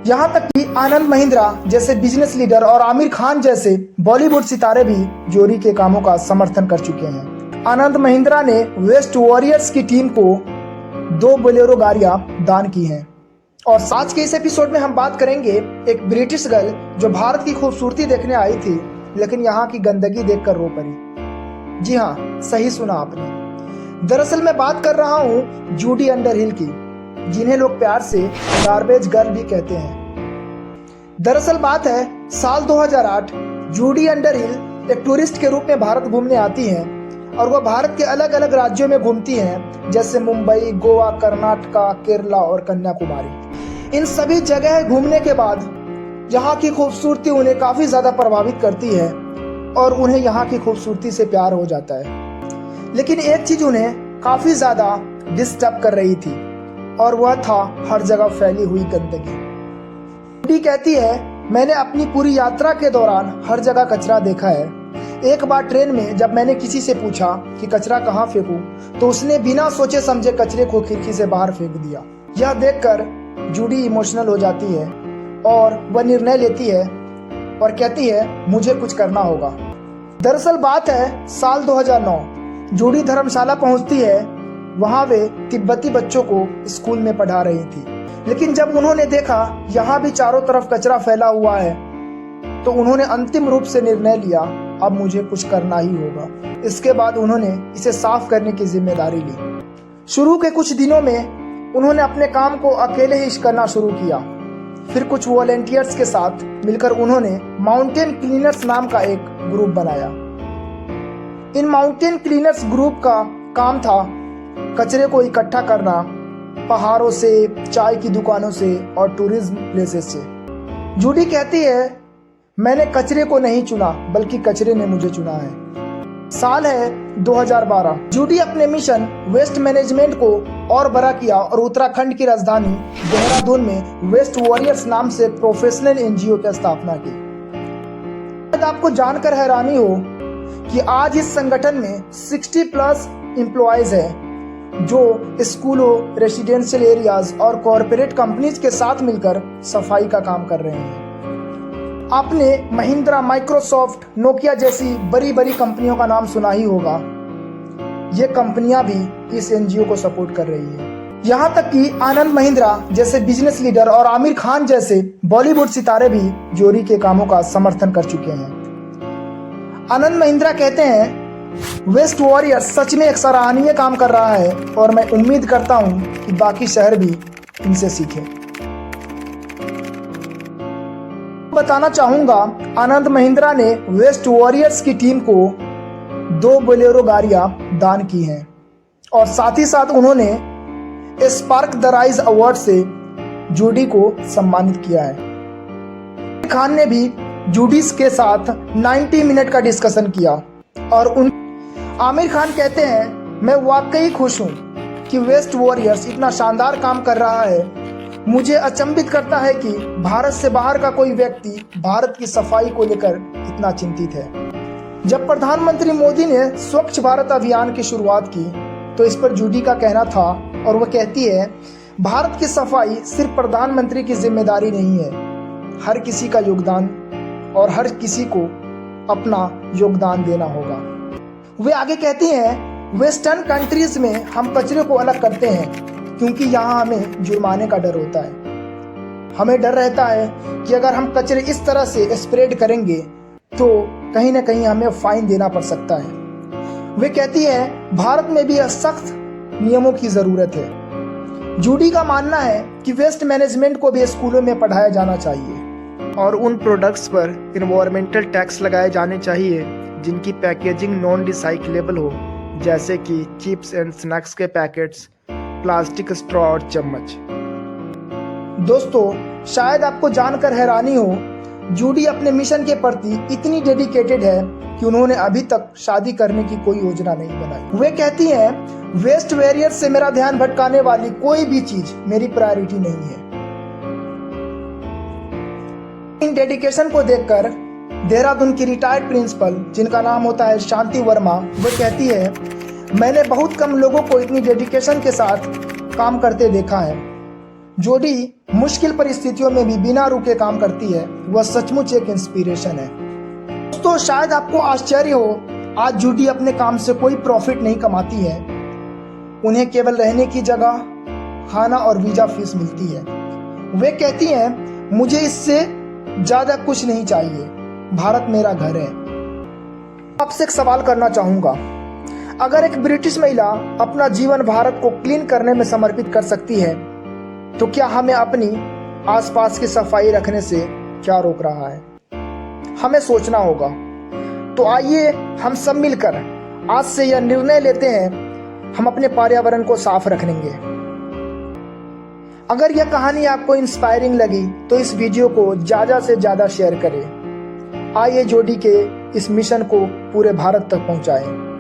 यहाँ तक कि आनंद महिंद्रा जैसे बिजनेस लीडर और आमिर खान जैसे बॉलीवुड सितारे भी जोड़ी के कामों का समर्थन कर चुके हैं। आनंद महिंद्रा ने वेस्ट वॉरियर्स की टीम को 2 बोलेरो गाड़ियां दान की हैं। और आज के इस एपिसोड में हम बात करेंगे एक ब्रिटिश गर्ल जो भारत की खूबसूरती देखने आई थी लेकिन यहाँ की गंदगी देखकर रो पड़ी। जी हाँ, सही सुना आपने। दरअसल मैं बात कर रहा हूँ जूडी अंडरहिल की, जिन्हें लोग प्यार से गार्बेज गर्ल भी कहते हैं। दरअसल बात है साल 2008, जूडी अंडरहिल एक टूरिस्ट के रूप में भारत घूमने आती हैं और वह भारत के अलग अलग राज्यों में घूमती हैं, जैसे मुंबई, गोवा, कर्नाटका, केरला और कन्याकुमारी। इन सभी जगह घूमने के बाद यहाँ की खूबसूरती उन्हें काफी ज्यादा प्रभावित करती है और उन्हें यहाँ की खूबसूरती से प्यार हो जाता है। लेकिन एक चीज उन्हें काफी ज्यादा डिस्टर्ब कर रही थी और वह था हर जगह फैली हुई गंदगी। जूडी कहती है, मैंने अपनी पूरी यात्रा के दौरान हर जगह कचरा देखा है। एक बार ट्रेन में जब मैंने किसी से पूछा कि कचरा कहाँ फेंकूं, तो उसने बिना सोचे समझे कचरे को खिड़की से बाहर फेंक दिया। यह देखकर जूडी इमोशनल हो जाती है और वह निर्णय लेती है और कहती है मुझे कुछ करना होगा। दरअसल बात है साल 2009, जूडी धर्मशाला पहुंचती है। वहां वे तिब्बती बच्चों को स्कूल में पढ़ा रही थी, लेकिन जब उन्होंने देखा यहाँ भी चारों तरफ कचरा फैला हुआ है तो उन्होंने अंतिम रूप से निर्णय लिया, अब मुझे कुछ करना ही होगा। इसके बाद उन्होंने इसे साफ करने की जिम्मेदारी ली। शुरू के कुछ दिनों में उन्होंने अपने काम को अकेले ही करना शुरू किया। फिर कुछ वॉलेंटियर्स के साथ मिलकर उन्होंने माउंटेन क्लीनर्स नाम का एक ग्रुप बनाया। इन माउंटेन क्लीनर्स ग्रुप का काम था कचरे को इकट्ठा करना, पहाड़ों से, चाय की दुकानों से और टूरिज्म प्लेसेस से। जूडी कहती है, मैंने कचरे को नहीं चुना बल्कि कचरे ने मुझे चुना है। साल है 2012। जूडी अपने मिशन वेस्ट मैनेजमेंट को और बड़ा किया और उत्तराखंड की राजधानी देहरादून में वेस्ट वॉरियर्स नाम से प्रोफेशनल एनजीओ की स्थापना की। आपको जानकर हैरानी हो कि आज इस संगठन में 60+ एम्प्लॉयज है जो स्कूलों, रेसिडेंशियल एरियाज और कॉरपोरेट कंपनीज के साथ मिलकर सफाई का काम कर रहे हैं। आपने महिंद्रा, माइक्रोसॉफ्ट, नोकिया जैसी बड़ी बड़ी कंपनियों का नाम सुना ही होगा। ये कंपनियां भी इस एनजीओ को सपोर्ट कर रही है। यहाँ तक कि आनंद महिंद्रा जैसे बिजनेस लीडर और आमिर खान जैसे बॉलीवुड सितारे भी जोड़ी के कामों का समर्थन कर चुके हैं। आनंद महिंद्रा कहते हैं, वेस्ट वॉरियर्स सच में एक सराहनीय काम कर रहा है और मैं उम्मीद करता हूं कि बाकी शहर भी इनसे सीखें। बताना चाहूंगा, आनंद महिंद्रा ने वेस्ट वॉरियर्स की टीम को 2 बोलेरो गाड़ियां दान की हैं और साथ ही साथ उन्होंने स्पार्क द राइज अवार्ड से जूडी को सम्मानित किया है। खान ने भी जूडी के साथ 90 मिनट का डिस्कशन किया और आमिर खान कहते हैं, मैं वाकई खुश हूं कि वेस्ट वॉरियर्स इतना शानदार काम कर रहा है। मुझे अचंभित करता है कि भारत से बाहर का कोई व्यक्ति भारत की सफाई को लेकर इतना चिंतित है। जब प्रधानमंत्री मोदी ने स्वच्छ भारत अभियान की शुरुआत की तो इस पर जूडी का कहना था और वह कहती है, भारत की सफाई सिर्फ प्रधानमंत्री की जिम्मेदारी नहीं है, हर किसी का योगदान और हर किसी को अपना योगदान देना होगा। वे आगे कहती हैं, वेस्टर्न कंट्रीज में हम कचरे को अलग करते हैं क्योंकि यहाँ हमें जुर्माने का डर होता है। हमें डर रहता है कि अगर हम कचरे इस तरह से स्प्रेड करेंगे तो कहीं ना कहीं हमें फाइन देना पड़ सकता है। वे कहती हैं, भारत में भी सख्त नियमों की जरूरत है। जूडी का मानना है कि वेस्ट मैनेजमेंट को भी स्कूलों में पढ़ाया जाना चाहिए और उन प्रोडक्ट्स पर इन्वायरमेंटल टैक्स लगाए जाने चाहिए जिनकी पैकेजिंग नॉन रिसाइक्लेबल हो, जैसे कि चिप्स एंड स्नैक्स के पैकेट्स, प्लास्टिक स्ट्रॉ और चम्मच। दोस्तों, शायद आपको जानकर हैरानी हो, जूडी अपने मिशन के प्रति इतनी डेडिकेटेड है कि उन्होंने अभी तक शादी करने की कोई योजना नहीं बनाई। वे कहती हैं, वेस्ट वॉरियर्स से मेरा ध्यान भटकाने वाली कोई भी चीज मेरी प्रायोरिटी नहीं है। इन डेडिकेशन को देखकर देहरादून की रिटायर्ड प्रिंसिपल, जिनका नाम होता है शांति वर्मा, वो कहती है, मैंने बहुत कम लोगों को इतनी डेडिकेशन के साथ काम करते देखा है। जूडी मुश्किल परिस्थितियों में भी बिना रुके काम करती है, वह सचमुच एक इंस्पिरेशन है। दोस्तों, शायद आपको आश्चर्य हो, आज जूडी अपने काम से कोई प्रॉफिट नहीं कमाती है। उन्हें केवल रहने की जगह, खाना और वीजा फीस मिलती है। वे कहती हैं, मुझे इससे ज्यादा कुछ नहीं चाहिए, भारत मेरा घर है। आपसे एक सवाल करना चाहूंगा, अगर एक ब्रिटिश महिला अपना जीवन भारत को क्लीन करने में समर्पित कर सकती है, तो क्या हमें अपनी आसपास की सफाई रखने से क्या रोक रहा है? हमें सोचना होगा। तो आइए हम सब मिलकर आज से यह निर्णय लेते हैं, हम अपने पर्यावरण को साफ रखेंगे। अगर यह कहानी आपको इंस्पायरिंग लगी तो इस वीडियो को ज्यादा से ज्यादा शेयर करें। आइए जूडी के इस मिशन को पूरे भारत तक पहुंचाएं।